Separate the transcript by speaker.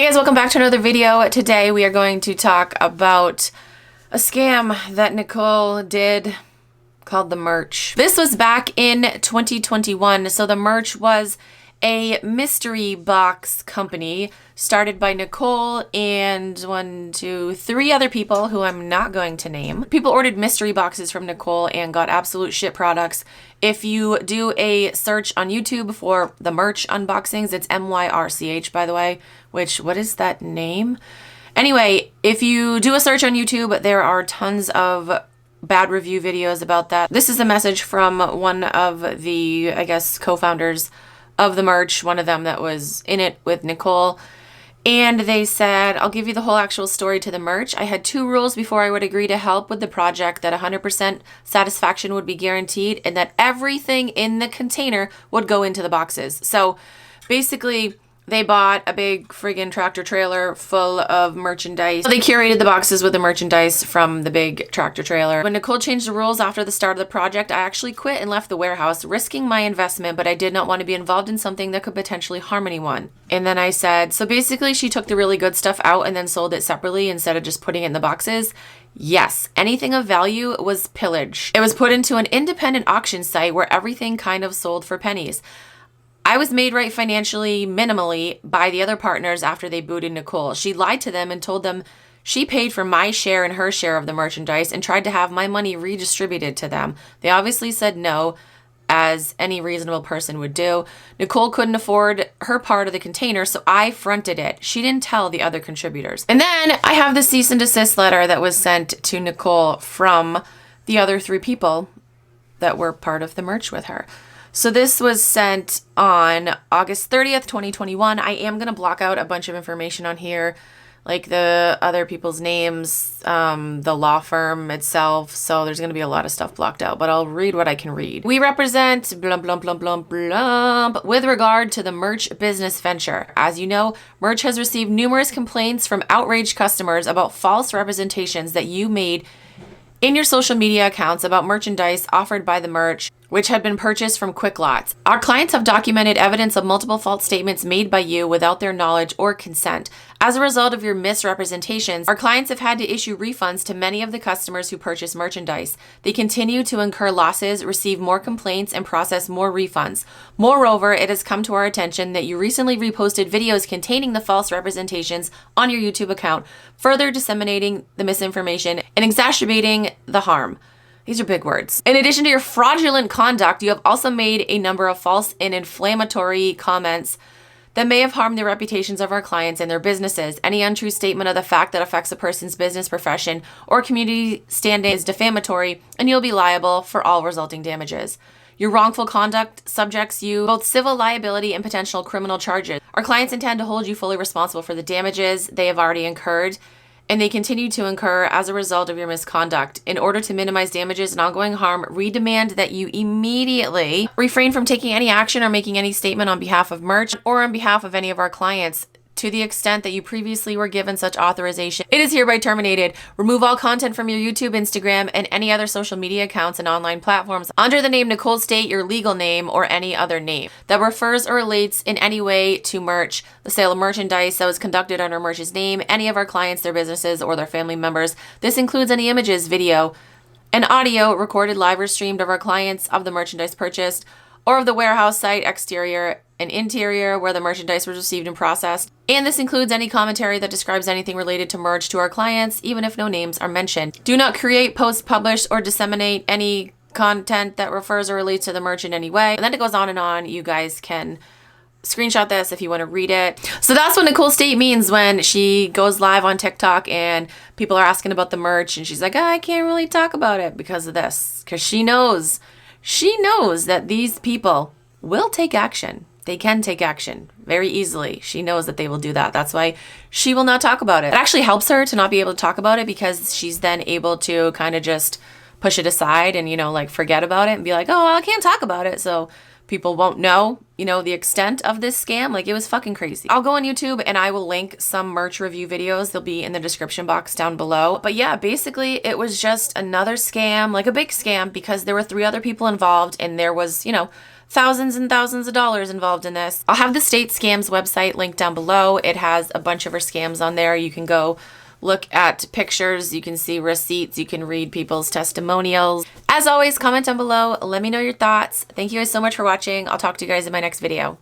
Speaker 1: Hey guys, welcome back to another video. Today we are going to talk about a scam that Nicole did called the Myrch. This was back in 2021. So the Myrch was a mystery box company started by Nicole and 3 other people who I'm not going to name. People ordered mystery boxes from Nicole and got absolute shit products. If you do a search on YouTube for the Myrch unboxings, it's MYRCH, by the way, what is that name? Anyway, if you do a search on YouTube, there are tons of bad review videos about that. This is a message from one of the, I guess, co-founders of the Myrch, one of them that was in it with Nicole. And they said, I'll give you the whole actual story to the Myrch. I had 2 rules before I would agree to help with the project: that 100% satisfaction would be guaranteed and that everything in the container would go into the boxes. So basically, they bought a big friggin' tractor trailer full of merchandise. They curated the boxes with the merchandise from the big tractor trailer. When Nicole changed the rules after the start of the project, I actually quit and left the warehouse, risking my investment, but I did not want to be involved in something that could potentially harm anyone. And then I said, so basically she took the really good stuff out and then sold it separately instead of just putting it in the boxes. Yes, anything of value was pillaged. It was put into an independent auction site where everything kind of sold for pennies. I was made right financially, minimally, by the other partners after they booted Nicole. She lied to them and told them she paid for my share and her share of the merchandise and tried to have my money redistributed to them. They obviously said no, as any reasonable person would do. Nicole couldn't afford her part of the container, so I fronted it. She didn't tell the other contributors. And then I have the cease and desist letter that was sent to Nicole from the other 3 people that were part of the Myrch with her. So this was sent on August 30th, 2021. I am going to block out a bunch of information on here, like the other people's names, the law firm itself. So there's going to be a lot of stuff blocked out, but I'll read what I can read. We represent blump, blump, blump, blump, blump with regard to the Myrch business venture. As you know, Myrch has received numerous complaints from outraged customers about false representations that you made in your social media accounts about merchandise offered by the Myrch, which had been purchased from Quick Lots. Our clients have documented evidence of multiple false statements made by you without their knowledge or consent. As a result of your misrepresentations, our clients have had to issue refunds to many of the customers who purchased merchandise. They continue to incur losses, receive more complaints, and process more refunds. Moreover, it has come to our attention that you recently reposted videos containing the false representations on your YouTube account, further disseminating the misinformation and exacerbating the harm. These are big words. In addition to your fraudulent conduct, you have also made a number of false and inflammatory comments that may have harmed the reputations of our clients and their businesses. Any untrue statement of the fact that affects a person's business, profession, or community standing is defamatory, and you'll be liable for all resulting damages. Your wrongful conduct subjects you both civil liability and potential criminal charges. Our clients intend to hold you fully responsible for the damages they have already incurred, and they continue to incur as a result of your misconduct. In order to minimize damages and ongoing harm, we demand that you immediately refrain from taking any action or making any statement on behalf of Myrch or on behalf of any of our clients. To the extent that you previously were given such authorization, it is hereby terminated. Remove all content from your YouTube, Instagram, and any other social media accounts and online platforms under the name Nicole. State your legal name or any other name that refers or relates in any way to Myrch, the sale of merchandise that was conducted under Myrch's name, any of our clients, their businesses, or their family members. This includes any images, video, and audio recorded live or streamed of our clients, of the merchandise purchased, or of the warehouse site, exterior and interior, where the merchandise was received and processed. And this includes any commentary that describes anything related to Myrch to our clients, even if no names are mentioned. Do not create, post, publish, or disseminate any content that refers or relates to the Myrch in any way. And then it goes on and on. You guys can screenshot this if you want to read it. So that's what Nicole State means when she goes live on TikTok and people are asking about the Myrch, and she's like, I can't really talk about it because of this. Because she knows that these people will take action. They can take action very easily. She knows that they will do that. That's why she will not talk about it. It actually helps her to not be able to talk about it because she's then able to kind of just push it aside and, like forget about it and be like, oh, I can't talk about it. So people won't know, the extent of this scam. Like, it was fucking crazy. I'll go on YouTube and I will link some Myrch review videos. They'll be in the description box down below. But yeah, basically it was just another scam, like a big scam, because there were 3 other people involved and there was, thousands and thousands of dollars involved in this. I'll have the State Scams website linked down below. It has a bunch of her scams on there. You can go look at pictures, you can see receipts, you can read people's testimonials. As always, comment down below. Let me know your thoughts. Thank you guys so much for watching. I'll talk to you guys in my next video.